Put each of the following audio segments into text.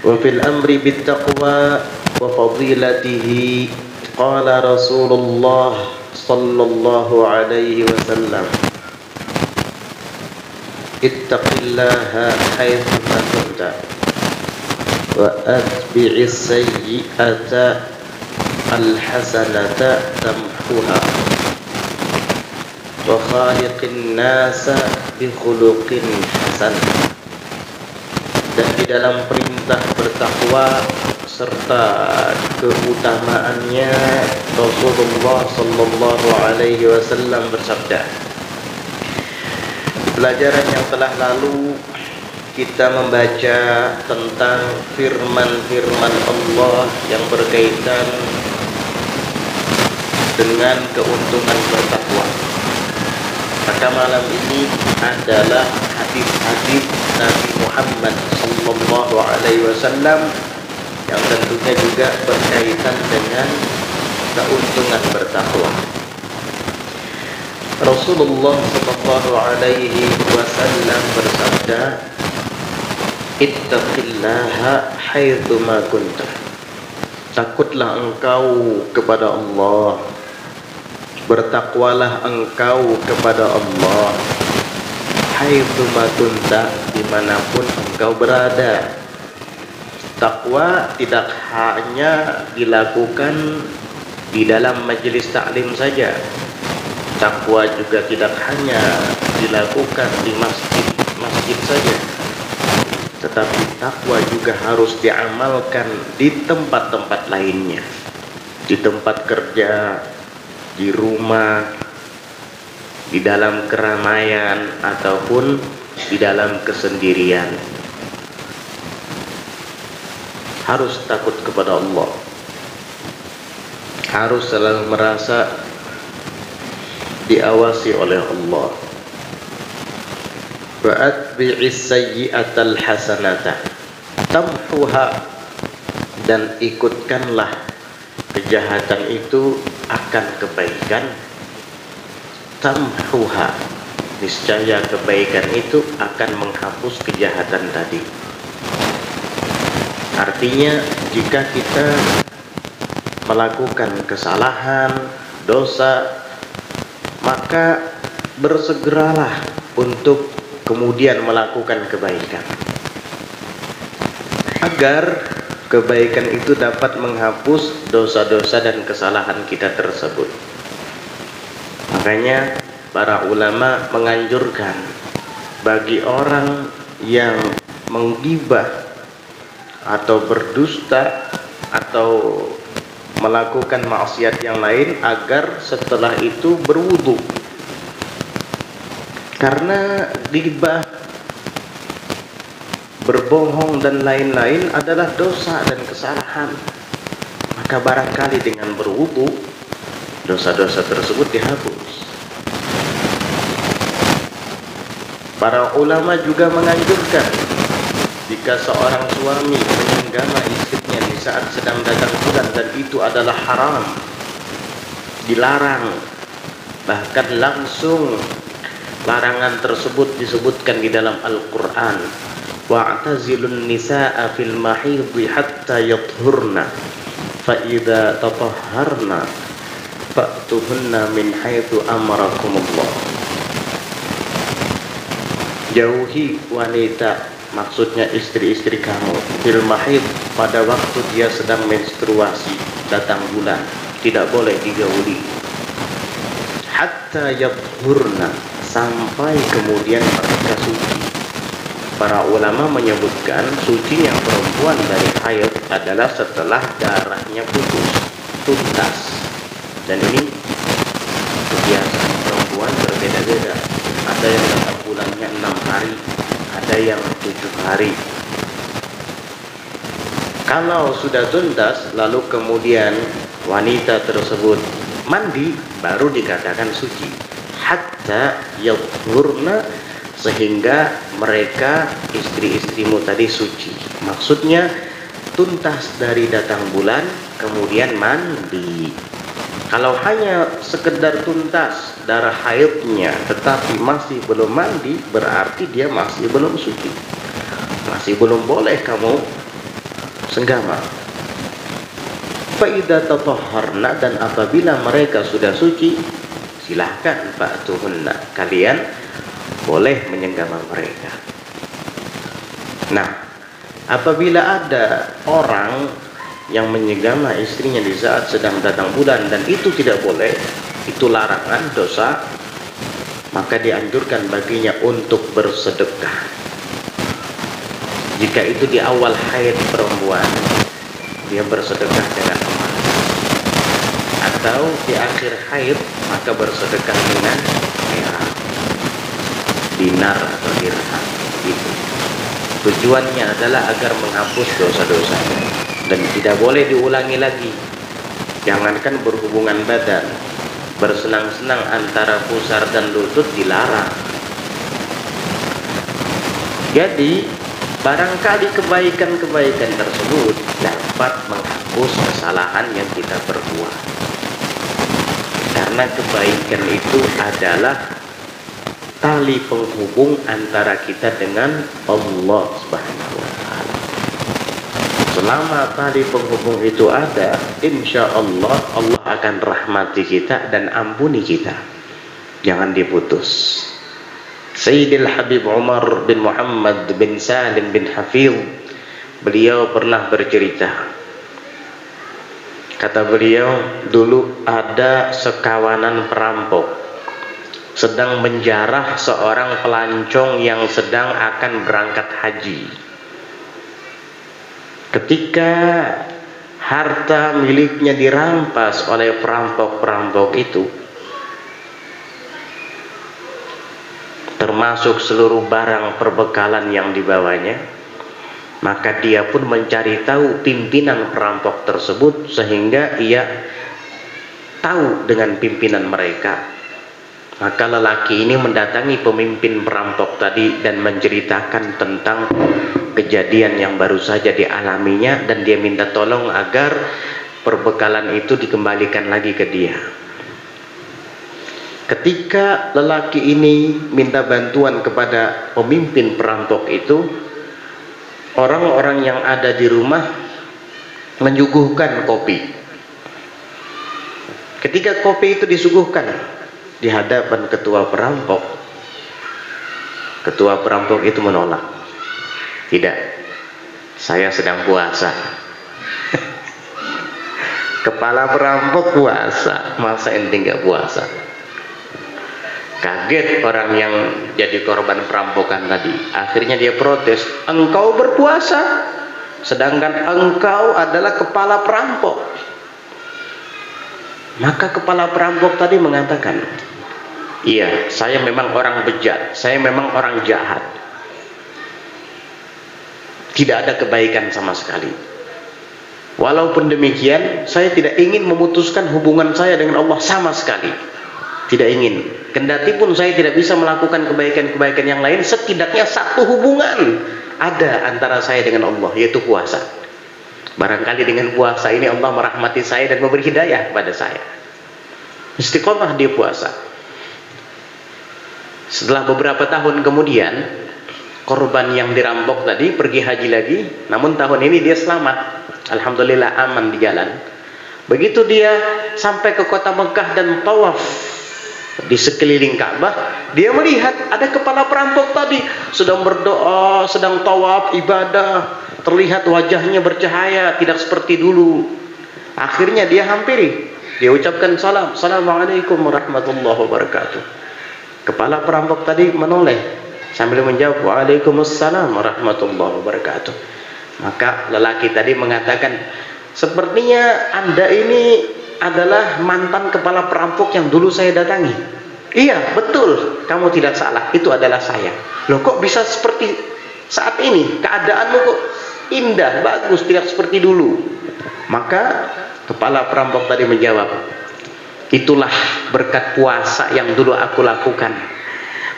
Wa fil amri bit taqwa wa fadilatihi qala Rasulullah sallallahu alaihi wasallam, ittaqillaha haitsu ma kunta wa atbi'is sayyi'ata al-hasanata tamhuha wa khaliqin nasa bi khuluqin hasan. Dan di dalam perintah bertakwa serta keutamaannya, Rasulullah sallallahu alaihi wasallam bersabda, di pelajaran yang telah lalu kita membaca tentang firman-firman Allah yang berkaitan dengan keuntungan bertakwa. Maka malam ini adalah hadis-hadis Nabi Muhammad sallallahu alaihi wasallam yang tentunya juga berkaitan dengan keuntungan bertakwa. Rasulullah sallallahu alaihi wasallam bersabda, ittaqillaha haitsu ma kunta. Takutlah engkau kepada Allah, bertakwalah engkau kepada Allah, haitsu ma kunta, dimanapun engkau berada. Takwa tidak hanya dilakukan di dalam majelis taklim saja. Takwa juga tidak hanya dilakukan di masjid saja, tetapi takwa juga harus diamalkan di tempat-tempat lainnya, di tempat kerja, di rumah, di dalam keramaian, ataupun di dalam kesendirian. Harus takut kepada Allah, harus selalu merasa diawasi oleh Allah. Wa atbi'is sayyi'atal hasanata tamhuha, dan ikutkanlah kejahatan itu akan kebaikan. Tamhuha, niscaya kebaikan itu akan menghapus kejahatan tadi. Artinya, jika kita melakukan kesalahan, dosa, maka bersegeralah untuk kemudian melakukan kebaikan, agar kebaikan itu dapat menghapus dosa-dosa dan kesalahan kita tersebut. Makanya para ulama menganjurkan bagi orang yang menggibah atau berdusta atau melakukan maksiat yang lain agar setelah itu berwudu. Karena ghibah, berbohong dan lain-lain adalah dosa dan kesalahan. Maka barangkali dengan berwudu dosa-dosa tersebut dihapus. Para ulama juga menganjurkan jika seorang suami menyenggama istrinya di saat sedang datang bulan dan itu adalah haram, dilarang, bahkan langsung larangan tersebut disebutkan di dalam Al-Quran, wa'tazilun nisa'a fil mahidhi hatta yathurna fa idza tatahharna fa'tuhunna min haitsu amarakumullah. Jauhi wanita, maksudnya istri-istri kamu, fil mahid, pada waktu dia sedang menstruasi, datang bulan, tidak boleh digauli. Hatta yathurna, sampai kemudian mereka suci. Para ulama menyebutkan sucinya perempuan dari haid adalah setelah darahnya putus, tuntas. Dan ini kebiasaan perempuan berbeda-beda. Ada yang datang bulannya 6 hari, ada yang 7 hari. Kalau sudah tuntas, lalu kemudian wanita tersebut mandi, baru dikatakan suci. Hatta yathurna, sehingga mereka, istri-istrimu tadi, suci. Maksudnya tuntas dari datang bulan, kemudian mandi. Kalau hanya sekedar tuntas darah haidnya tetapi masih belum mandi, berarti dia masih belum suci, masih belum boleh kamu senggama. Fa idza tatahharna, dan apabila mereka sudah suci, silahkan fa'tuhunna, kalian boleh menyenggama mereka. Nah, apabila ada orang yang menyenggama istrinya di saat sedang datang bulan dan itu tidak boleh, itu larangan, dosa, maka dianjurkan baginya untuk bersedekah. Jika itu di awal haid perempuan, dia bersedekah dengan emas, atau di akhir haid maka bersedekah dengan perak, dinar atau dirham. Itu tujuannya adalah agar menghapus dosa-dosanya dan tidak boleh diulangi lagi. Jangankan berhubungan badan, bersenang-senang antara pusar dan lutut dilarang. Jadi barangkali kebaikan-kebaikan tersebut dapat menghapus kesalahan yang kita perbuat, karena kebaikan itu adalah tali penghubung antara kita dengan Allah Subhanahu wa Ta'ala. Selama tali penghubung itu ada, insya Allah Allah akan rahmati kita dan ampuni kita. Jangan diputus. Sayyidil Habib Umar bin Muhammad bin Salim bin Hafidh, beliau pernah bercerita. Kata beliau, dulu ada sekawanan perampok sedang menjarah seorang pelancong yang sedang akan berangkat haji. Ketika harta miliknya dirampas oleh perampok-perampok itu, termasuk seluruh barang perbekalan yang dibawanya, maka dia pun mencari tahu pimpinan perampok tersebut sehingga ia tahu dengan pimpinan mereka. Maka lelaki ini mendatangi pemimpin perampok tadi dan menceritakan tentang kejadian yang baru saja dialaminya, dan dia minta tolong agar perbekalan itu dikembalikan lagi ke dia. Ketika lelaki ini minta bantuan kepada pemimpin perampok itu, orang-orang yang ada di rumah menyuguhkan kopi. Ketika kopi itu disuguhkan di hadapan ketua perampok itu menolak. Tidak, saya sedang puasa. Kepala perampok puasa, masa ente nggak puasa? Kaget orang yang jadi korban perampokan tadi. Akhirnya dia protes, engkau berpuasa sedangkan engkau adalah kepala perampok. Maka kepala perampok tadi mengatakan, iya, saya memang orang bejat, saya memang orang jahat, tidak ada kebaikan sama sekali. Walaupun demikian, saya tidak ingin memutuskan hubungan saya dengan Allah sama sekali. Tidak ingin. Kendati pun saya tidak bisa melakukan kebaikan-kebaikan yang lain, setidaknya satu hubungan ada antara saya dengan Allah, yaitu puasa. Barangkali dengan puasa ini Allah merahmati saya dan memberi hidayah kepada saya. Istiqomah dia puasa. Setelah beberapa tahun kemudian, korban yang dirampok tadi pergi haji lagi, namun tahun ini dia selamat. Alhamdulillah aman di jalan. Begitu dia sampai ke kota Mekah dan tawaf di sekeliling Ka'bah, dia melihat ada kepala perampok tadi sedang berdoa, sedang tawaf, ibadah, terlihat wajahnya bercahaya, tidak seperti dulu. Akhirnya dia hampiri, dia ucapkan salam, assalamualaikum warahmatullahi wabarakatuh. Kepala perampok tadi menoleh sambil menjawab, waalaikumsalam warahmatullahi wabarakatuh. Maka lelaki tadi mengatakan, sepertinya Anda ini adalah mantan kepala perampok yang dulu saya datangi. Iya, betul, kamu tidak salah, itu adalah saya. Loh, kok bisa seperti saat ini? Keadaanmu kok indah, bagus, tidak seperti dulu. Maka kepala perampok tadi menjawab, itulah berkat puasa yang dulu aku lakukan.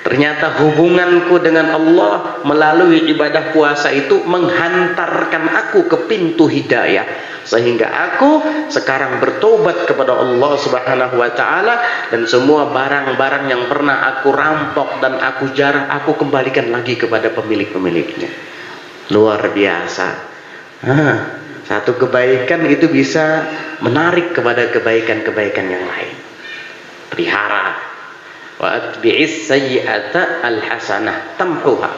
Ternyata hubunganku dengan Allah melalui ibadah puasa itu menghantarkan aku ke pintu hidayah, sehingga aku sekarang bertobat kepada Allah Subhanahu wa Ta'ala, dan semua barang-barang yang pernah aku rampok dan aku jarah, aku kembalikan lagi kepada pemilik-pemiliknya. Luar biasa. Satu kebaikan itu bisa menarik kepada kebaikan-kebaikan yang lain. Pelihara. Wa atbi'is sayyi'ata al-hasanah tamhuha.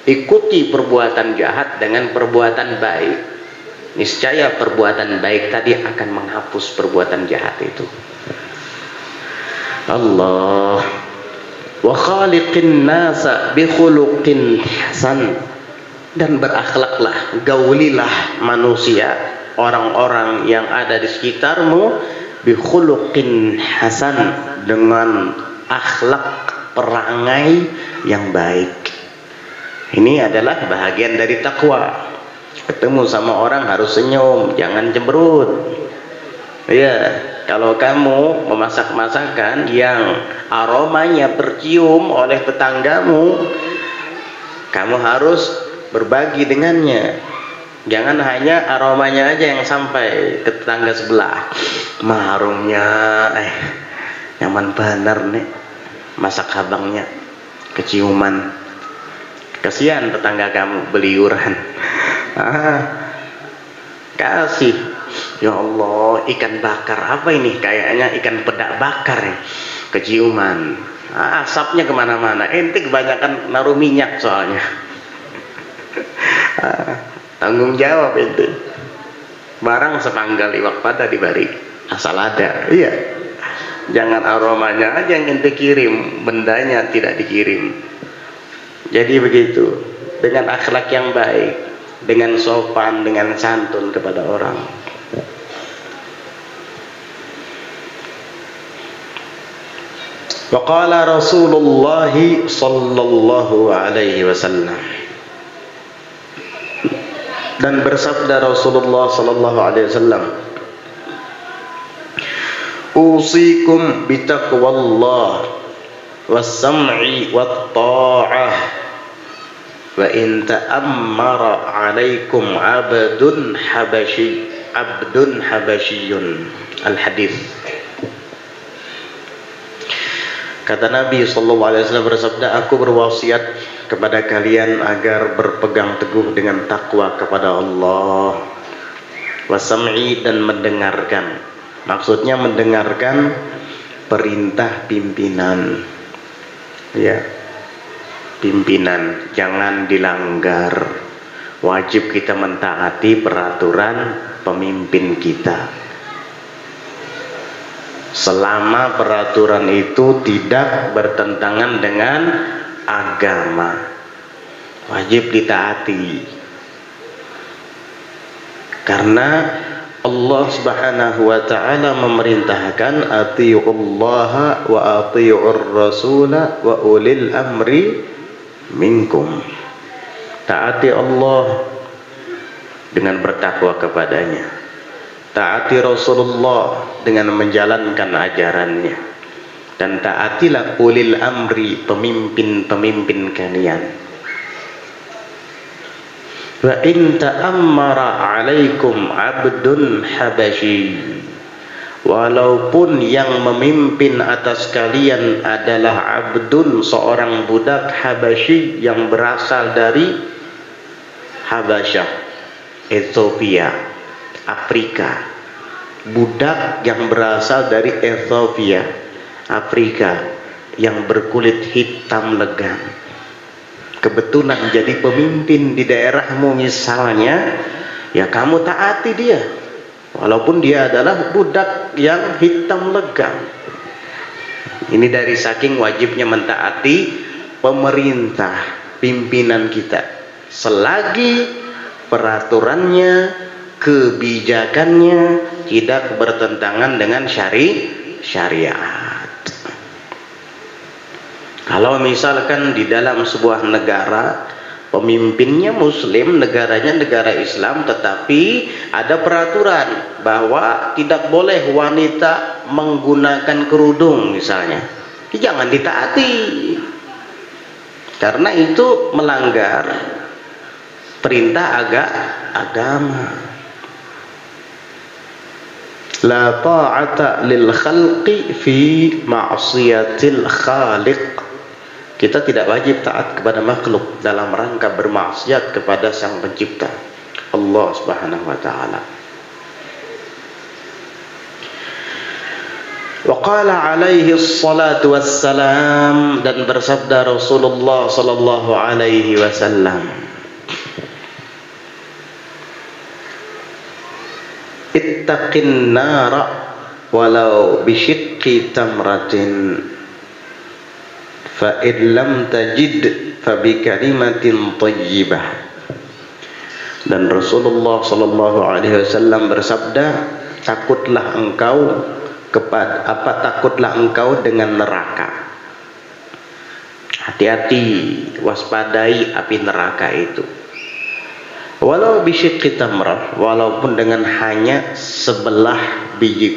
Ikuti perbuatan jahat dengan perbuatan baik. Niscaya perbuatan baik tadi akan menghapus perbuatan jahat itu. Allah. Wa khaliqin nasa bi khuluqin hasan. Dan berakhlaklah, gaulilah manusia, orang-orang yang ada di sekitarmu bi khuluqin hasan, dengan akhlak perangai yang baik. Ini adalah bahagian dari takwa. Ketemu sama orang harus senyum, jangan cemberut. Ya, kalau kamu memasak masakan yang aromanya tercium oleh tetanggamu, kamu harus berbagi dengannya. Jangan hanya aromanya aja yang sampai ke tetangga sebelah. Harumnya nyaman benar nih masak abangnya, keciuman. Kasihan tetangga kamu beliuran. Kasih. Ya Allah, ikan bakar apa ini? Kayaknya ikan pedak bakar nih. Keciuman. Asapnya kemana-mana. Ente kebanyakan naruh minyak soalnya. Tanggung jawab itu. Barang sepanggal iwak pada dibari, asal ada. Iya. Jangan aromanya aja yang ente kirim, bendanya tidak dikirim. Jadi begitu, dengan akhlak yang baik, dengan sopan, dengan santun kepada orang. Wa qala Rasulullah sallallahu alaihi wasallam. Dan bersabda Rasulullah sallallahu alaihi wasallam, usikum bitaqwallah was-sam'i wat-tha'ah wa in ta'ammara 'alaikum 'abdun habasyiyun. Al-hadis. Kata Nabi sallallahu alaihi wasallam bersabda, aku berwasiat kepada kalian agar berpegang teguh dengan takwa kepada Allah, wasam'i, dan mendengarkan. Maksudnya mendengarkan perintah pimpinan. Ya, pimpinan jangan dilanggar. Wajib kita mentaati peraturan pemimpin kita. Selama peraturan itu tidak bertentangan dengan agama, wajib ditaati. Karena Allah Subhanahu wa taala memerintahkan atiullaha wa atiur rasula wa ulil amri minkum. Taati Allah dengan bertakwa kepadanya. Taati Rasulullah dengan menjalankan ajarannya. Dan taatilah ulil amri, pemimpin-pemimpin kalian. Wa in ta'ammara 'alaikum 'abdun habasyi, walaupun yang memimpin atas kalian adalah abdun, seorang budak habasyi yang berasal dari Habasyah, Ethiopia, Afrika. Budak yang berasal dari Ethiopia, Afrika, yang berkulit hitam legam, kebetulan jadi pemimpin di daerahmu misalnya, ya kamu taati dia walaupun dia adalah budak yang hitam legam. Ini dari saking wajibnya mentaati pemerintah, pimpinan kita, selagi peraturannya, kebijakannya tidak bertentangan dengan syariat. Kalau misalkan di dalam sebuah negara pemimpinnya muslim, negaranya negara Islam, tetapi ada peraturan bahwa tidak boleh wanita menggunakan kerudung misalnya, jangan ditaati, karena itu melanggar perintah agama. La ta'ata lil khalqi fi ma'siyatil khaliq. Kita tidak wajib taat kepada makhluk dalam rangka bermaksiat kepada Sang Pencipta. Allah Subhanahu wa taala. Wa qala alaihi salatu wassalam, dan bersabda Rasulullah sallallahu alaihi wasallam, ittaqin nara walau bisyiqqi tamratin fa in lam tajid fa bi kalimatin thayyibah. Dan Rasulullah sallallahu alaihi wasallam bersabda, takutlah engkau dengan neraka. Hati-hati, waspadai api neraka itu. Walau bisyiqqi tamrah, walaupun dengan hanya sebiji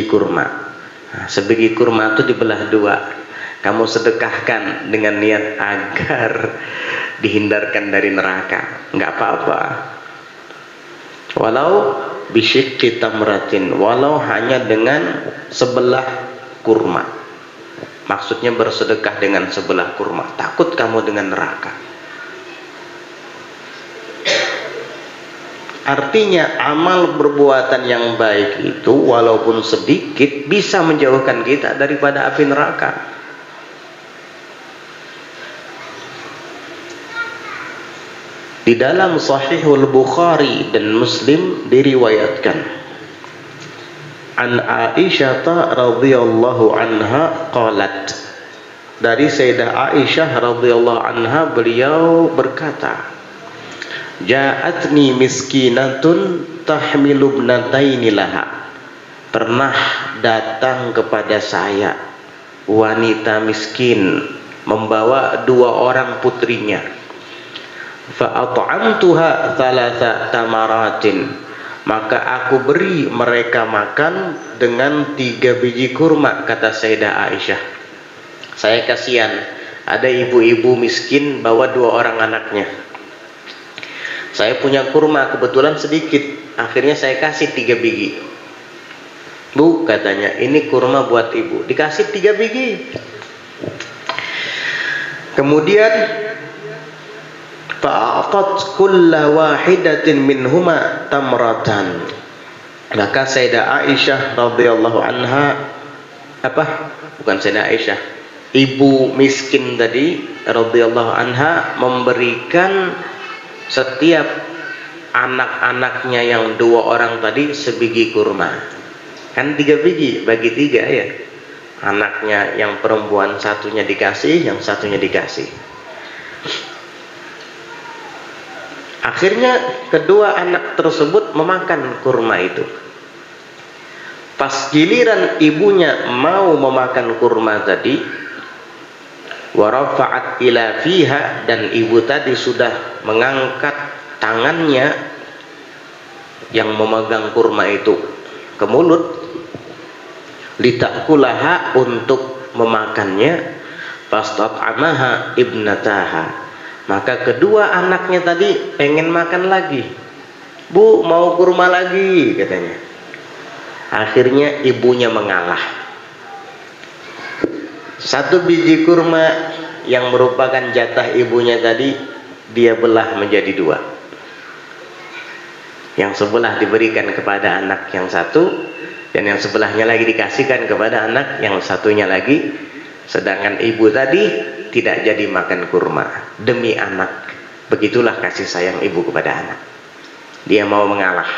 kurma. Nah, sebiji kurma itu dibelah dua. Kamu sedekahkan dengan niat agar dihindarkan dari neraka, enggak apa-apa. Walau bisyiqqi tamratin, walau hanya dengan sebelah kurma. Maksudnya bersedekah dengan sebelah kurma. Takut kamu dengan neraka. Artinya amal perbuatan yang baik itu walaupun sedikit bisa menjauhkan kita daripada api neraka. Di dalam Sahihul Bukhari dan Muslim diriwayatkan an Aisyah radhiyallahu anha qalat, dari Sayyidah Aisyah radhiyallahu anha, beliau berkata, ja'atni miskinatun tahmilu ibnataini laha, pernah datang kepada saya wanita miskin membawa dua orang putrinya. Fa'at'amtuha thalatha tamaratin, maka aku beri mereka makan dengan 3 biji kurma. Kata Sayyidah Aisyah, saya kasihan, ada ibu-ibu miskin bawa 2 orang anaknya. Saya punya kurma kebetulan sedikit, akhirnya saya kasih 3 biji. Bu, katanya, ini kurma buat ibu. Dikasih 3 biji. Kemudian fa'aqat kulla wahidatin minhuma tamratan, maka Sayyidah Aisyah radhiyallahu anha, bukan Sayyidah Aisyah, ibu miskin tadi radhiyallahu anha memberikan setiap anak-anaknya yang 2 orang tadi sebiji kurma. Kan 3 biji bagi 3 ya. Anaknya yang perempuan satunya dikasih, yang satunya dikasih. Akhirnya kedua anak tersebut memakan kurma itu. Pas giliran ibunya mau memakan kurma tadi, warafa'at ila fiha, dan ibu tadi sudah mengangkat tangannya yang memegang kurma itu ke mulut, litakulaha, untuk memakannya, fastat'amaha ibnataha, maka kedua anaknya tadi pengen makan lagi. Bu, mau kurma lagi, katanya. Akhirnya ibunya mengalah. 1 biji kurma yang merupakan jatah ibunya tadi, dia belah menjadi 2. Yang sebelah diberikan kepada anak yang satu, dan yang sebelahnya lagi dikasihkan kepada anak yang satunya lagi. Sedangkan ibu tadi tidak jadi makan kurma demi anak. Begitulah kasih sayang ibu kepada anak. Dia mau mengalah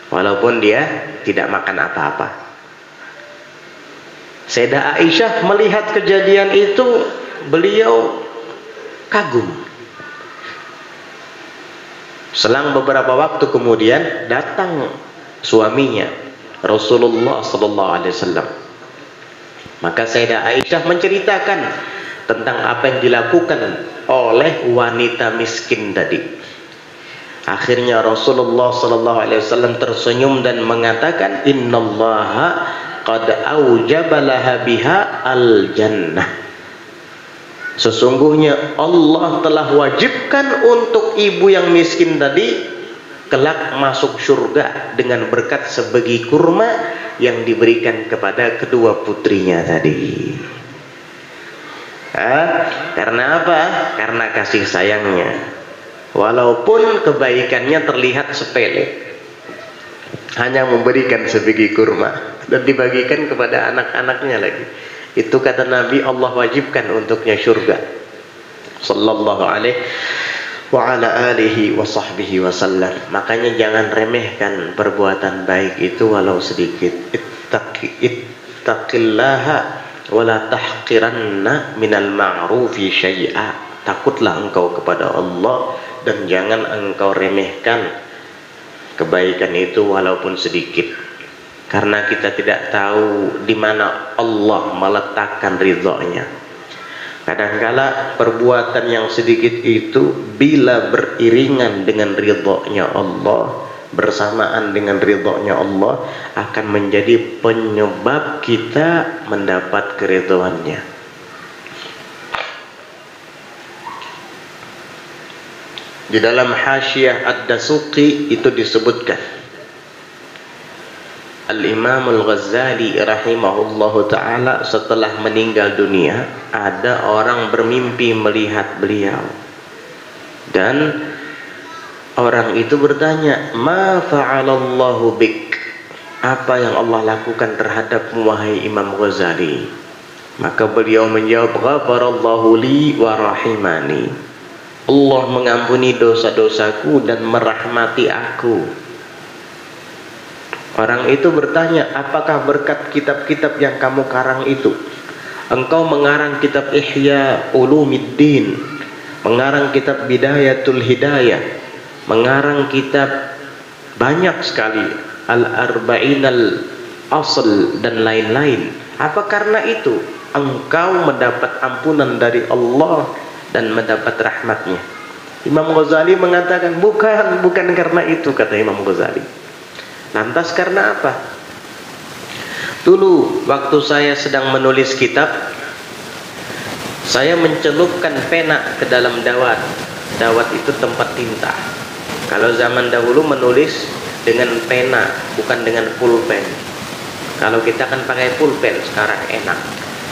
walaupun dia tidak makan apa-apa. Sayyidah Aisyah melihat kejadian itu, beliau kagum. Selang beberapa waktu kemudian datang suaminya Rasulullah sallallahu alaihi wasallam. Maka Sayyidah Aisyah menceritakan tentang apa yang dilakukan oleh wanita miskin tadi. Akhirnya Rasulullah sallallahu alaihi wasallam tersenyum dan mengatakan, innallaha qad aujaba laha biha al-jannah. Sesungguhnya Allah telah wajibkan untuk ibu yang miskin tadi kelak masuk surga dengan berkat sebegi kurma yang diberikan kepada kedua putrinya tadi. Karena apa? Karena kasih sayangnya. walaupun kebaikannya terlihat sepele, hanya memberikan sebiji kurma dan dibagikan kepada anak-anaknya lagi. Itu kata Nabi, Allah wajibkan untuknya surga. Sallallahu alaihi wa ala alihi wa sahbihi wasallam. Makanya jangan remehkan perbuatan baik itu walau sedikit. Ittaqillaha wa la tahqiranna minal ma'rufi syai'a. Takutlah engkau kepada Allah dan jangan engkau remehkan kebaikan itu walaupun sedikit. Karena kita tidak tahu di mana Allah meletakkan ridhonya. Kadangkala perbuatan yang sedikit itu bila beriringan dengan ridhonya Allah, bersamaan dengan ridhonya Allah, akan menjadi penyebab kita mendapat keridhoannya. Di dalam Hasyiah Ad-Dasuqi itu disebutkan, Al-Imam Al-Ghazali rahimahullahu ta'ala setelah meninggal dunia, ada orang bermimpi melihat beliau, dan orang itu bertanya, ma fa'alallahu bik, apa yang Allah lakukan terhadapmu wahai Imam Ghazali? Maka beliau menjawab, ghafarallahu li wa rahimani, Allah mengampuni dosa-dosaku dan merahmati aku. Orang itu bertanya, apakah berkat kitab-kitab yang kamu karang itu? Engkau mengarang kitab Ihya Ulumiddin, mengarang kitab Bidayatul Hidayah, mengarang kitab banyak sekali, Al-Arba'in Al-Asl dan lain-lain. Apa karena itu engkau mendapat ampunan dari Allah dan mendapat rahmatnya? Imam Ghazali mengatakan, bukan karena itu, kata Imam Ghazali. Lantas karena apa? Dulu waktu saya sedang menulis kitab, saya mencelupkan pena ke dalam dawat. Dawat itu tempat tinta. Kalau zaman dahulu menulis dengan pena, bukan dengan pulpen. Kalau kita kan pakai pulpen sekarang enak.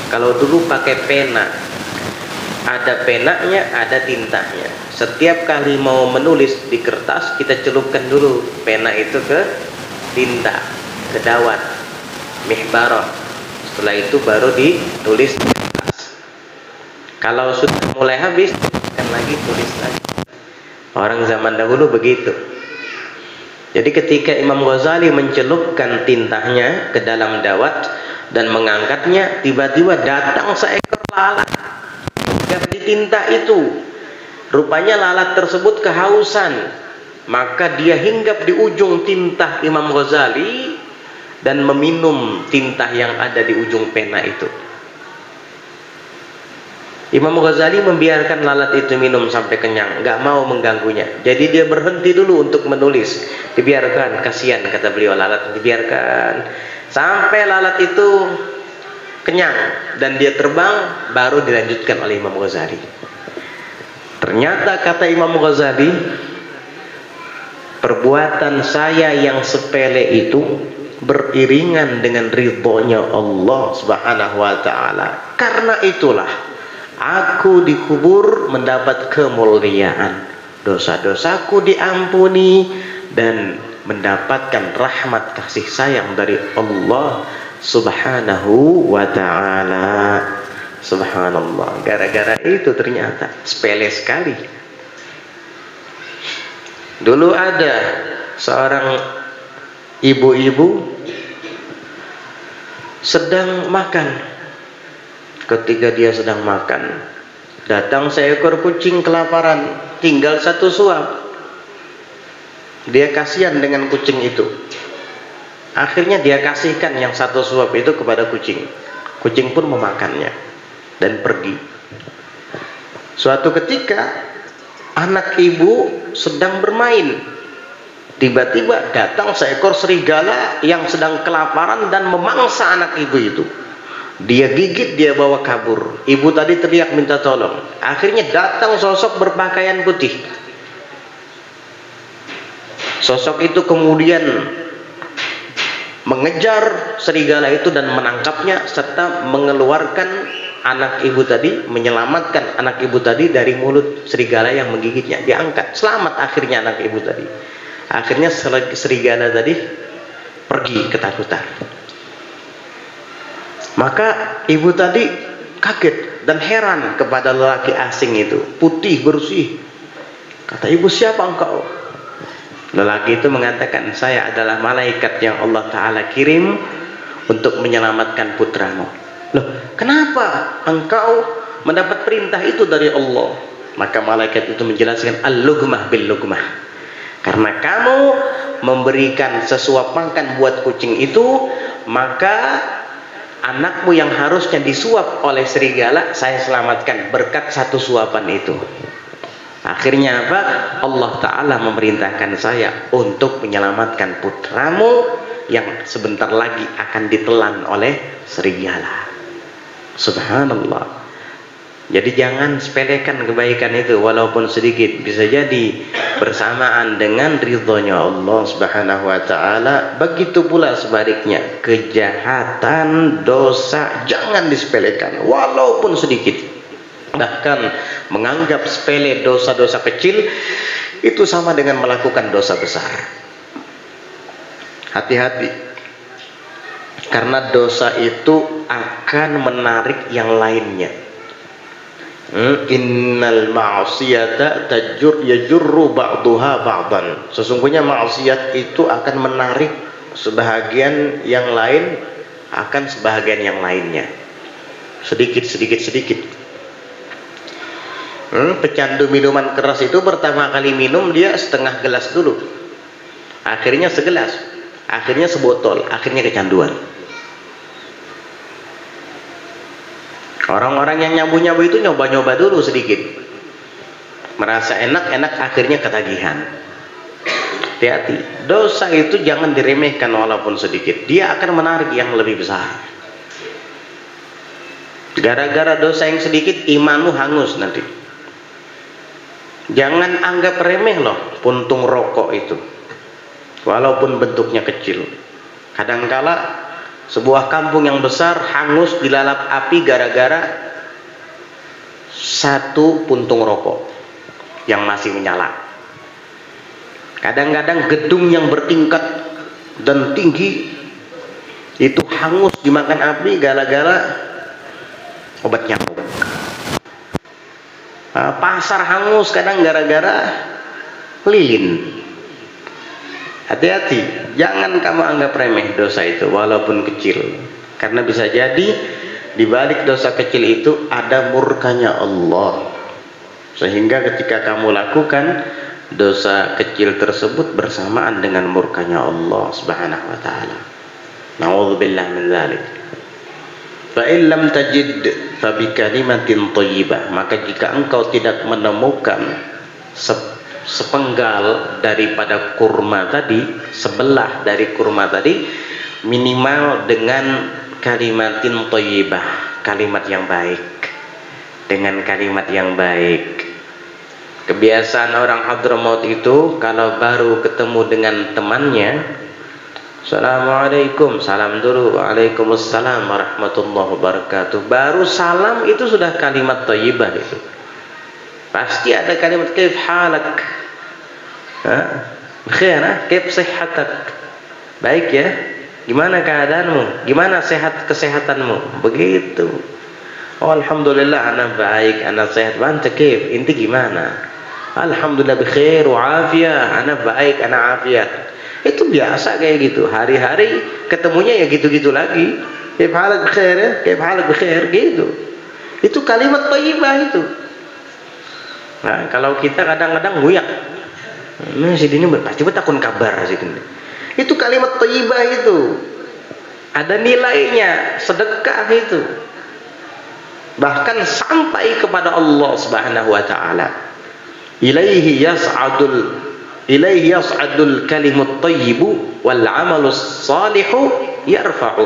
Kalau dulu pakai pena, ada penanya, ada tintanya. Setiap kali mau menulis di kertas, kita celupkan dulu pena itu ke tinta, ke dawat, mihbarah. Setelah itu baru ditulis di kertas. Kalau sudah mulai habis, kan lagi tulis lagi. Orang zaman dahulu begitu. Jadi ketika Imam Ghazali mencelupkan tintanya ke dalam dawat dan mengangkatnya, tiba-tiba datang seekor lalat di tinta itu. Rupanya lalat tersebut kehausan. Maka dia hinggap di ujung tinta Imam Ghazali dan meminum tinta yang ada di ujung pena itu. Imam Ghazali membiarkan lalat itu minum sampai kenyang, nggak mau mengganggunya. Jadi dia berhenti dulu untuk menulis. Dibiarkan, kasihan kata beliau, lalat dibiarkan sampai lalat itu kenyang dan dia terbang, baru dilanjutkan oleh Imam Ghazali. Ternyata kata Imam Ghazali, perbuatan saya yang sepele itu beriringan dengan ridhonya Allah Subhanahu wa ta'ala. Karena itulah aku dikubur mendapat kemuliaan, dosa-dosaku diampuni dan mendapatkan rahmat kasih sayang dari Allah Subhanahu wa ta'ala. Subhanallah, gara-gara itu ternyata sepele sekali. Dulu ada seorang ibu-ibu sedang makan. Ketika dia sedang makan, datang seekor kucing kelaparan, tinggal satu suap. Dia kasihan dengan kucing itu. Akhirnya dia kasihkan yang satu suap itu kepada kucing. Kucing pun memakannya dan pergi. Suatu ketika anak ibu sedang bermain, tiba-tiba datang seekor serigala yang sedang kelaparan dan memangsa anak ibu itu. Dia gigit, dia bawa kabur. Ibu tadi teriak minta tolong. Akhirnya datang sosok berpakaian putih. Sosok itu kemudian mengejar serigala itu dan menangkapnya serta mengeluarkan anak ibu tadi, menyelamatkan anak ibu tadi dari mulut serigala yang menggigitnya. Diangkat, selamat akhirnya anak ibu tadi. Akhirnya serigala tadi pergi ketakutan. Maka ibu tadi kaget dan heran kepada lelaki asing itu, putih bersih. Kata ibu, siapa engkau? Lelaki itu mengatakan, saya adalah malaikat yang Allah Ta'ala kirim untuk menyelamatkan putramu. Loh, kenapa engkau mendapat perintah itu dari Allah? Maka malaikat itu menjelaskan, al-lugmah bil-lugmah. Karena kamu memberikan sesuap makan buat kucing itu, maka anakmu yang harusnya disuap oleh serigala, saya selamatkan berkat satu suapan itu. Akhirnya apa? Allah Ta'ala memerintahkan saya untuk menyelamatkan putramu yang sebentar lagi akan ditelan oleh serigala. Subhanallah. Jadi jangan sepelekan kebaikan itu walaupun sedikit. Bisa jadi bersamaan dengan ridhonya Allah Subhanahu wa Ta'ala. Begitu pula sebaliknya, kejahatan, dosa jangan disepelekan walaupun sedikit. Bahkan menganggap sepele dosa-dosa kecil itu sama dengan melakukan dosa besar. Hati-hati, karena dosa itu akan menarik yang lainnya. Innal ma'siyata yajurru ba'daha ba'dan. Sesungguhnya maksiat itu akan menarik sebahagian yang lain akan sebahagian yang lainnya. Sedikit. Pecandu minuman keras itu pertama kali minum dia setengah gelas dulu, akhirnya segelas, akhirnya sebotol, akhirnya kecanduan. Orang-orang yang nyabu-nyabu itu nyoba-nyoba dulu sedikit, merasa enak-enak, akhirnya ketagihan. Hati-hati, dosa itu jangan diremehkan walaupun sedikit, dia akan menarik yang lebih besar. Gara-gara dosa yang sedikit imanmu hangus nanti. Jangan anggap remeh loh puntung rokok itu, walaupun bentuknya kecil. Kadangkala sebuah kampung yang besar hangus dilalap api gara-gara satu puntung rokok yang masih menyala. Kadang-kadang gedung yang bertingkat dan tinggi itu hangus dimakan api gara-gara obat nyamuk. Pasar hangus kadang gara-gara lilin. Hati-hati, jangan kamu anggap remeh dosa itu walaupun kecil, karena bisa jadi di balik dosa kecil itu ada murkanya Allah, sehingga ketika kamu lakukan dosa kecil tersebut bersamaan dengan murkanya Allah Subhanahu wa Ta'ala. Na'udzubillah min dzalik. Fa in lam tajid fa bi kalimatin thayyibah, maka jika engkau tidak menemukan sepenggal daripada kurma tadi, sebelah dari kurma tadi, minimal dengan kalimatin thayyibah, kalimat yang baik. Dengan kalimat yang baik. Kebiasaan orang Hadramaut itu kalau baru ketemu dengan temannya, Assalamualaikum, salam dulu. Waalaikumsalam warahmatullahi wabarakatuh. Baru salam itu sudah kalimat thayyibah itu. Pasti ada kalimat kaif halak, khair, kaif sihatak, baik ya, gimana keadaanmu, gimana kesehatanmu, begitu. Oh, alhamdulillah ana baik, ana sehat. Anta kaif, inti gimana? Alhamdulillah bikhair wa afiyah, ana baik, ana afiyah. Itu biasa kayak gitu, hari-hari ketemunya ya gitu-gitu lagi. Kaif halak bikhair ya, kaif halak bikhair gitu. Itu kalimat thayyibah itu. Nah, kalau kita kadang-kadang nguyak, si ini pasti betakun kabar sih. Itu kalimat thayyibah itu. Ada nilainya, sedekah itu. Bahkan sampai kepada Allah Subhanahu wa Ta'ala. Ilaihi yas'adul kalimut thayyibu wal 'amalus salihu yarfa'u.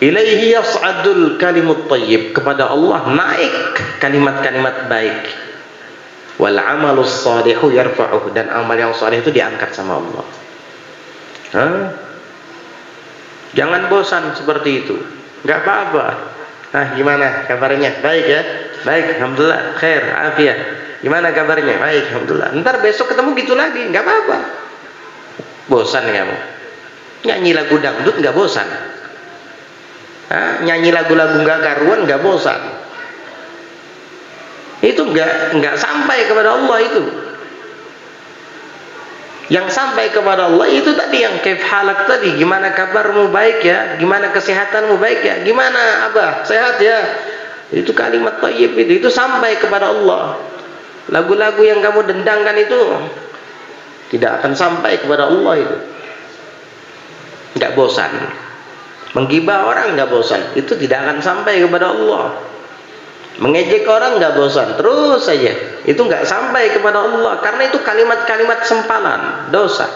Ilaihi yas'adul kalimut thayyib, kepada Allah naik kalimat-kalimat baik. Wal 'amalus salihu yarfa'u, dan amal yang saleh itu diangkat sama Allah. Jangan bosan seperti itu. Enggak apa-apa. Gimana kabarnya? Baik ya? Baik, alhamdulillah, khair, afiat. Gimana kabarnya? Baik, alhamdulillah. Ntar besok ketemu gitu lagi, nggak apa-apa. Bosan kamu? Nyanyi lagu dangdut nggak bosan? Nyanyi lagu-lagu nggak karuan nggak bosan? Itu nggak sampai kepada Allah itu. Yang sampai kepada Allah itu tadi yang kaif halak tadi, gimana kabarmu, baik ya, gimana kesehatanmu, baik ya, gimana abah, sehat ya. Itu kalimat thayyib itu sampai kepada Allah. Lagu-lagu yang kamu dendangkan itu tidak akan sampai kepada Allah itu. Nggak bosan. Menggibah orang nggak bosan, itu tidak akan sampai kepada Allah. Mengejek orang nggak bosan, terus saja. Itu nggak sampai kepada Allah, karena itu kalimat-kalimat sempalan, dosa.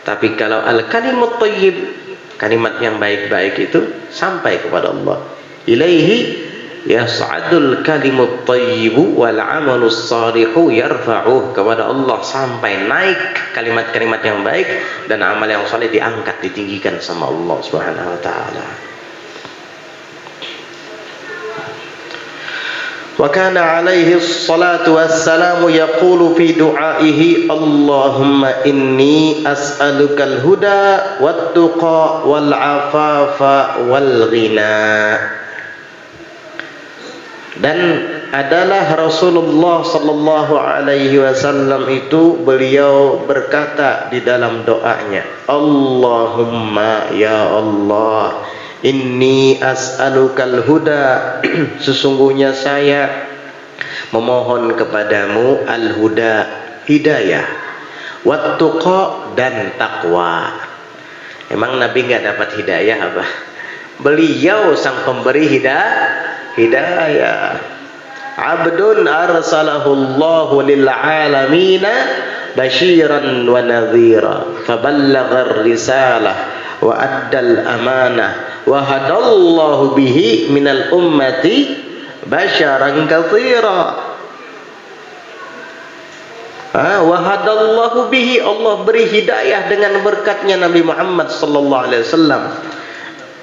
Tapi kalau al-kalimat thayyib, kalimat yang baik-baik itu sampai kepada Allah. Ilaihi yas'adul kalimut thayyibu wal amalus salihu yarfa'uh. Kepada Allah sampai naik kalimat-kalimat yang baik dan amal yang saleh diangkat, ditinggikan sama Allah Subhanahu wa taala. Wa kana alaihi salatu wassalamu yaqulu fi du'aihi Allahumma inni as'alukal huda wat tuqa wal afafa wal ghina. Dan adalah Rasulullah sallallahu alaihi wasallam itu beliau berkata di dalam doanya, Allahumma ya Allah, inni as'alukal huda, sesungguhnya saya memohon kepadamu al-huda, hidayah, wat tuqa, dan takwa. Emang Nabi nggak dapat hidayah apa? Beliau sang pemberi hidayah. Abdun arsalahu Allahu lil alamina basyiran wa nadhira faballagha ar-risalah wa addal amanah wa hadallahu bihi minal ummati basyaran katsira. Wa hadallahu bihi, Allah beri hidayah dengan berkatnya Nabi Muhammad sallallahu alaihi wasallam,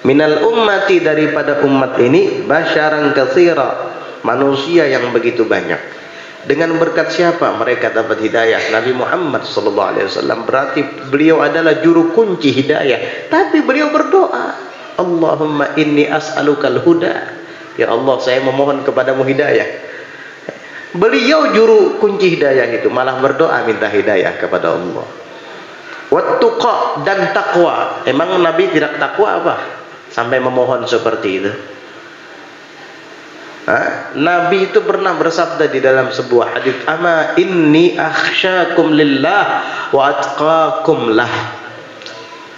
minal ummati, daripada umat ini, basyaran katsira, manusia yang begitu banyak. Dengan berkat siapa mereka dapat hidayah? Nabi Muhammad sallallahu alaihi wasallam. Berarti beliau adalah juru kunci hidayah. Tapi beliau berdoa, Allahumma inni as'alukal huda, ya Allah saya memohon kepadamu hidayah. Beliau juru kunci hidayah itu malah berdoa minta hidayah kepada Allah. Wat tuqa, dan takwa. Emang Nabi tidak takwa apa sampai memohon seperti itu? Nabi itu pernah bersabda di dalam sebuah hadis, ama inni akhsyakum lillah wa atqakum lah.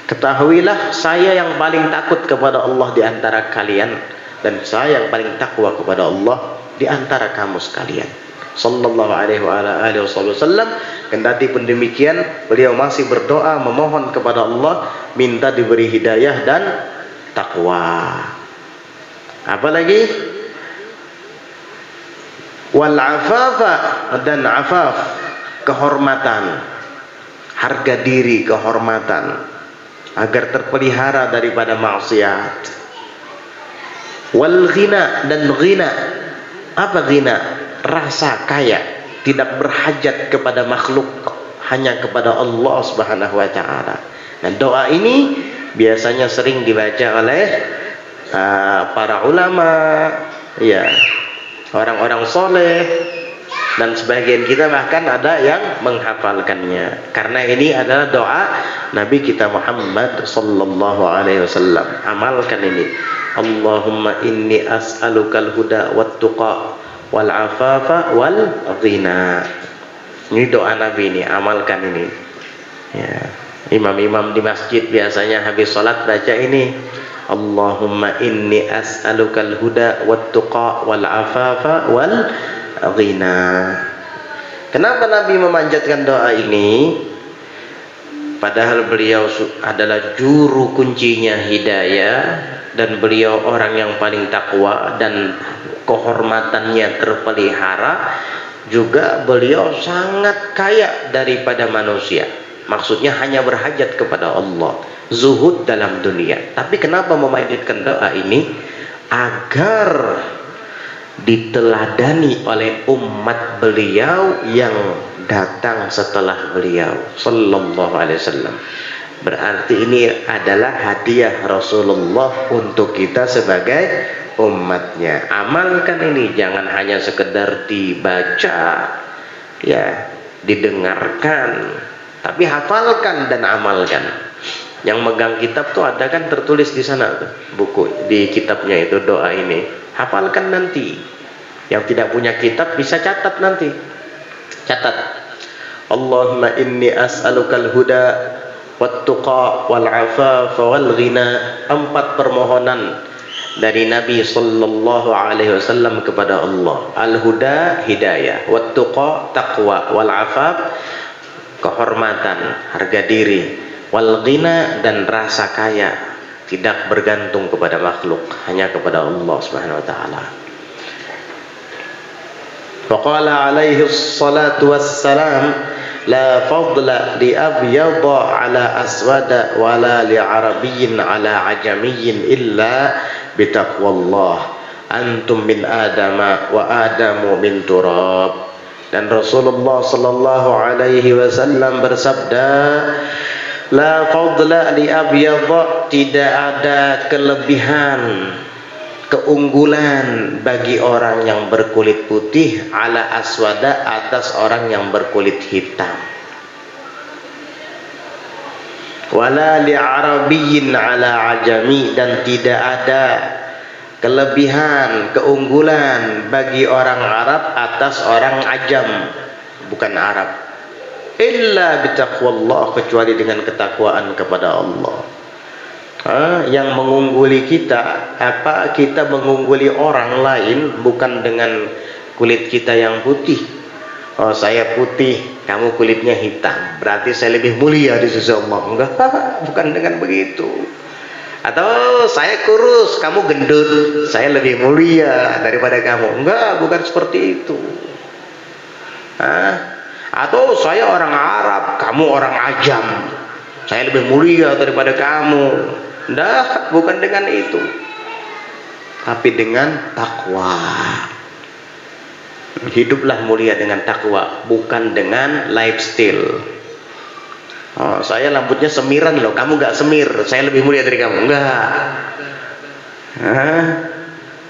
Ketahuilah saya yang paling takut kepada Allah di antara kalian, dan saya yang paling takwa kepada Allah di antara kamu sekalian. Sallallahu alaihi wa alihi wasallam. Kendati pun demikian, beliau masih berdoa memohon kepada Allah minta diberi hidayah dan takwa. Apalagi wal afafa, dan afaf, kehormatan, harga diri, kehormatan, agar terpelihara daripada maksiat. Wal ghina, dan ghina. Apa ghina? Rasa kaya, tidak berhajat kepada makhluk, hanya kepada Allah Subhanahu wa taala. Nah, doa ini biasanya sering dibaca oleh para ulama, ya, orang-orang soleh, dan sebagian kita bahkan ada yang menghafalkannya. Karena ini adalah doa Nabi kita Muhammad sallallahu alaihi wasallam. Amalkan ini. Allahumma inni as'alukal huda wat tuqa wal afafa wal ghina. Ini doa Nabi ini, amalkan ini. Ya. Imam-imam di masjid biasanya habis salat baca ini. Allahumma inni as'alukal huda wat tuqa wal afafa wal ghina. Kenapa Nabi memanjatkan doa ini? Padahal beliau adalah juru kuncinya hidayah, dan beliau orang yang paling takwa dan kehormatannya terpelihara. Juga beliau sangat kaya daripada manusia. Maksudnya hanya berhajat kepada Allah, zuhud dalam dunia. Tapi kenapa memanjatkan doa ini? agar diteladani oleh umat beliau yang datang setelah beliau sallallahu alaihi wasallam. Berarti ini adalah hadiah Rasulullah untuk kita sebagai umatnya. Amalkan ini, jangan hanya sekedar dibaca, ya, didengarkan, tapi hafalkan dan amalkan. Yang megang kitab tuh ada kan tertulis di sana tuh, buku di kitabnya itu doa ini. Hafalkan nanti. Yang tidak punya kitab bisa catat nanti. Catat. Allahumma inni as'alukal huda wat-tuqa wal-'afafa wal-ghina. 4 permohonan dari Nabi sallallahu alaihi wasallam kepada Allah. Al-huda, hidayah, wat-tuqa, taqwa, wal-'afaf, kehormatan, harga diri, wal-ghina, dan rasa kaya, tidak bergantung kepada makhluk, hanya kepada Allah Subhanahu wa taala. Faqala alaihi salatu wassalam, la fadla li abyadha ala aswada wala li arabiyyin ala ajamiyyin illa bitaqwallah. Antum min adama wa adamu min turab. Dan Rasulullah sallallahu alaihi wasallam bersabda, la fadla li abyadha, tidak ada kelebihan, keunggulan bagi orang yang berkulit putih ala aswada, atas orang yang berkulit hitam. Wala li arabiyyin ala ajami, dan tidak ada kelebihan, keunggulan bagi orang Arab atas orang ajam, bukan Arab. Illa bitaqwallah, kecuali dengan ketakwaan kepada Allah. Yang mengungguli kita, apa, kita mengungguli orang lain bukan dengan kulit kita yang putih. Oh, saya putih, kamu kulitnya hitam, berarti saya lebih mulia di sisi Allah. Enggak, bukan dengan begitu. Atau saya kurus, kamu gendut, saya lebih mulia daripada kamu. Enggak, bukan seperti itu. Atau saya orang Arab, kamu orang ajam, saya lebih mulia daripada kamu. Enggak, bukan dengan itu, tapi dengan takwa. Hiduplah mulia dengan takwa, bukan dengan lifestyle. Oh, saya rambutnya semiran loh, kamu gak semir, saya lebih mulia dari kamu. Enggak.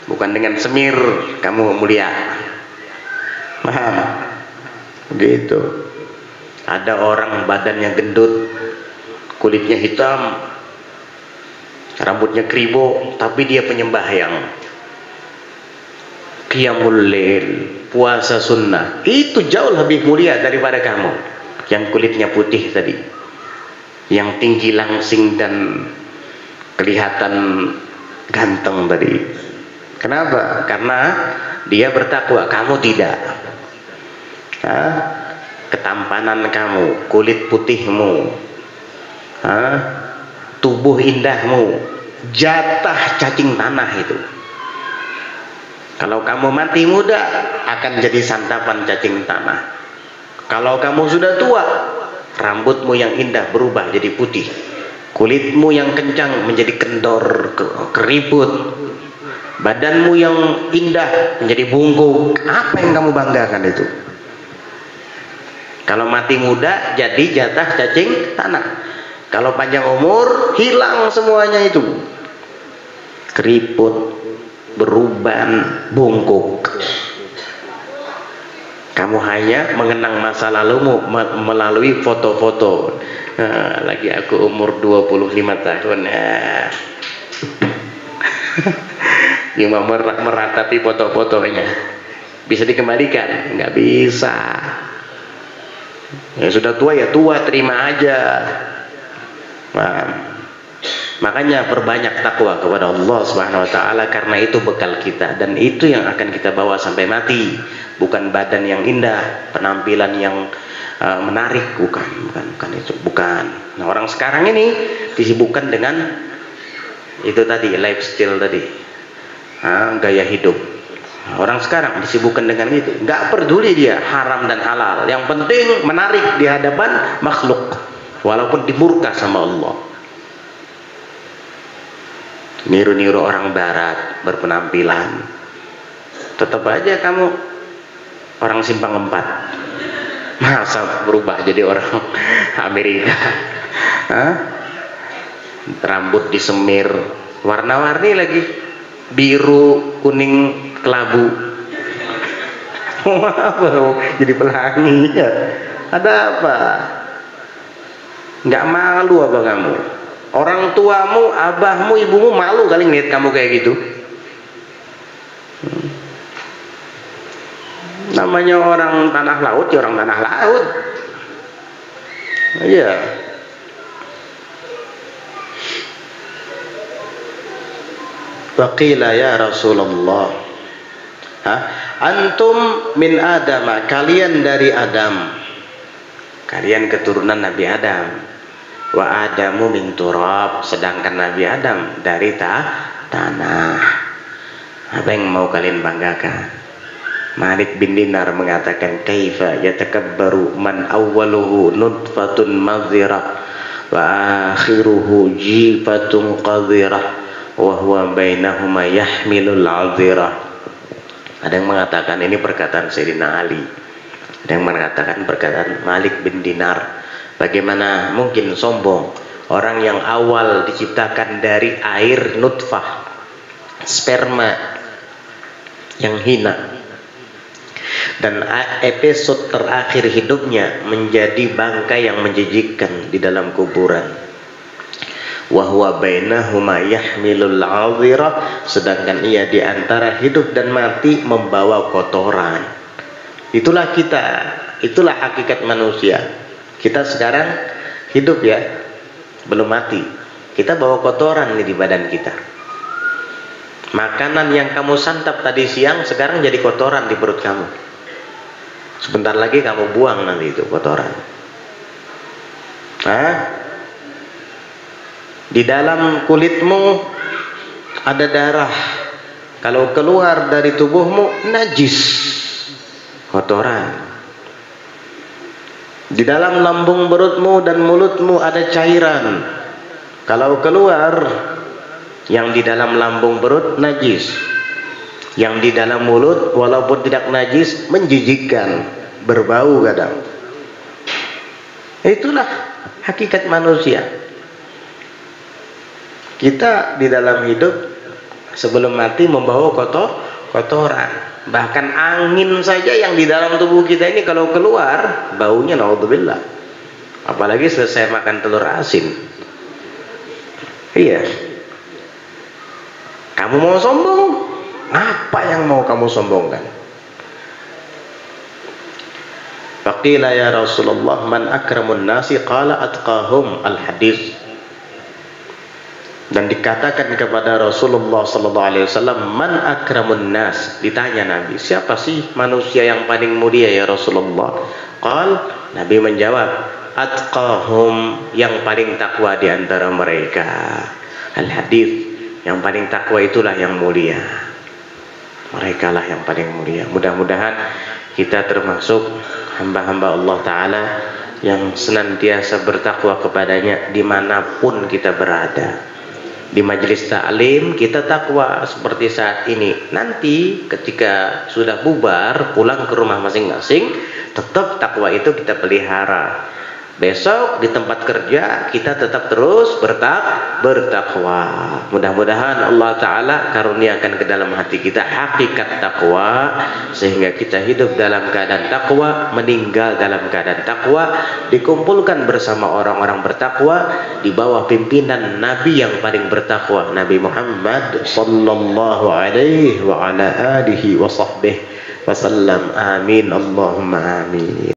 Bukan dengan semir kamu mulia. Paham? Gitu. Ada orang badannya gendut, kulitnya hitam, rambutnya kribo, tapi dia penyembahyang, qiyamul lail, puasa sunnah. Itu jauh lebih mulia daripada kamu yang kulitnya putih tadi, yang tinggi langsing dan kelihatan ganteng tadi. Kenapa? Karena dia bertakwa, kamu tidak. Ketampanan kamu, kulit putihmu, tubuh indahmu, jatah cacing tanah itu. Kalau kamu mati muda, akan jadi santapan cacing tanah. Kalau kamu sudah tua, rambutmu yang indah berubah jadi putih, kulitmu yang kencang menjadi kendor, keriput, badanmu yang indah menjadi bungkuk. Apa yang kamu banggakan itu? Kalau mati muda, jadi jatah cacing tanah. Kalau panjang umur, hilang semuanya itu, keriput, beruban, bungkuk. Kamu hanya mengenang masa lalumu melalui foto-foto. Lagi aku umur 25 tahun. Cuma meratapi foto-fotonya. Bisa dikembalikan? Nggak bisa. Ya sudah tua ya tua, terima aja. Makanya perbanyak takwa kepada Allah Subhanahu wa taala, karena itu bekal kita dan itu yang akan kita bawa sampai mati. Bukan badan yang indah, penampilan yang menarik, bukan itu, bukan. Nah, orang sekarang ini disibukkan dengan itu tadi, lifestyle tadi, gaya hidup. Orang sekarang disibukkan dengan itu, nggak peduli dia haram dan halal. Yang penting menarik di hadapan makhluk, walaupun dimurka sama Allah. niru-niru orang barat berpenampilan, tetap aja kamu orang simpang 4. Masa berubah jadi orang Amerika? Hah? Rambut disemir warna-warni lagi, biru, kuning, kelabu. Apa jadi pelangi ya? Ada apa? Nggak malu apa kamu? Orang tuamu, abahmu, ibumu malu kali ngeliat kamu kayak gitu. Namanya orang tanah laut ya orang tanah laut. Iya. Waqila ya Rasulullah, antum min Adam, kalian dari Adam, kalian keturunan Nabi Adam. Wa Adamu min turab, sedangkan Nabi Adam dari tanah. Apa yang mau kalian banggakan? Malik bin Dinar mengatakan, kaifa yatakabbaru man awwaluhu nutfatun madhirah wa akhiruhu jifatun qadhirah wa huwa bainahuma yahmilul azirah. Ada yang mengatakan ini perkataan Sayyidina Ali, ada yang mengatakan perkataan Malik bin Dinar. Bagaimana mungkin sombong orang yang awal diciptakan dari air nutfah, sperma yang hina, dan episode terakhir hidupnya menjadi bangkai yang menjijikkan di dalam kuburan. Wa huwa bainahuma yahmilul azirah, sedangkan ia di antara hidup dan mati membawa kotoran. Itulah kita, itulah hakikat manusia. Kita sekarang hidup ya, belum mati. Kita bawa kotoran nih di badan kita. Makanan yang kamu santap tadi siang sekarang jadi kotoran di perut kamu. Sebentar lagi kamu buang nanti itu kotoran. Di dalam kulitmu ada darah. Kalau keluar dari tubuhmu najis, kotoran. Di dalam lambung perutmu dan mulutmu ada cairan. Kalau keluar yang di dalam lambung perut najis, yang di dalam mulut walaupun tidak najis menjijikkan, berbau kadang. Itulah hakikat manusia. Kita di dalam hidup sebelum mati membawa kotoran. Bahkan angin saja yang di dalam tubuh kita ini kalau keluar baunya naudzubillah. Apalagi selesai makan telur asin. Iya. Kamu mau sombong? Apa yang mau kamu sombongkan? Faqila ya Rasulullah man akramun nasi, qala atqahum, al-hadis. Dan dikatakan kepada Rasulullah sallallahu alaihi wasallam, man akramun nas, ditanya Nabi, siapa sih manusia yang paling mulia ya Rasulullah? Qal, Nabi menjawab, atqahum, yang paling takwa di antara mereka. Al-hadis, yang paling takwa itulah yang mulia. Mereka lah yang paling mulia. Mudah-mudahan kita termasuk hamba-hamba Allah Ta'ala yang senantiasa bertakwa kepadanya dimanapun kita berada. Di majelis taklim kita takwa seperti saat ini. Nanti ketika sudah bubar pulang ke rumah masing-masing, tetap takwa itu kita pelihara. Besok di tempat kerja kita tetap terus bertakwa. Mudah-mudahan Allah Ta'ala karuniakan ke dalam hati kita hakikat takwa, sehingga kita hidup dalam keadaan takwa, meninggal dalam keadaan takwa, dikumpulkan bersama orang-orang bertakwa di bawah pimpinan Nabi yang paling bertakwa, Nabi Muhammad sallallahu alaihi wa ala alihi wa sahbihi wasallam. Amin Allahumma amin.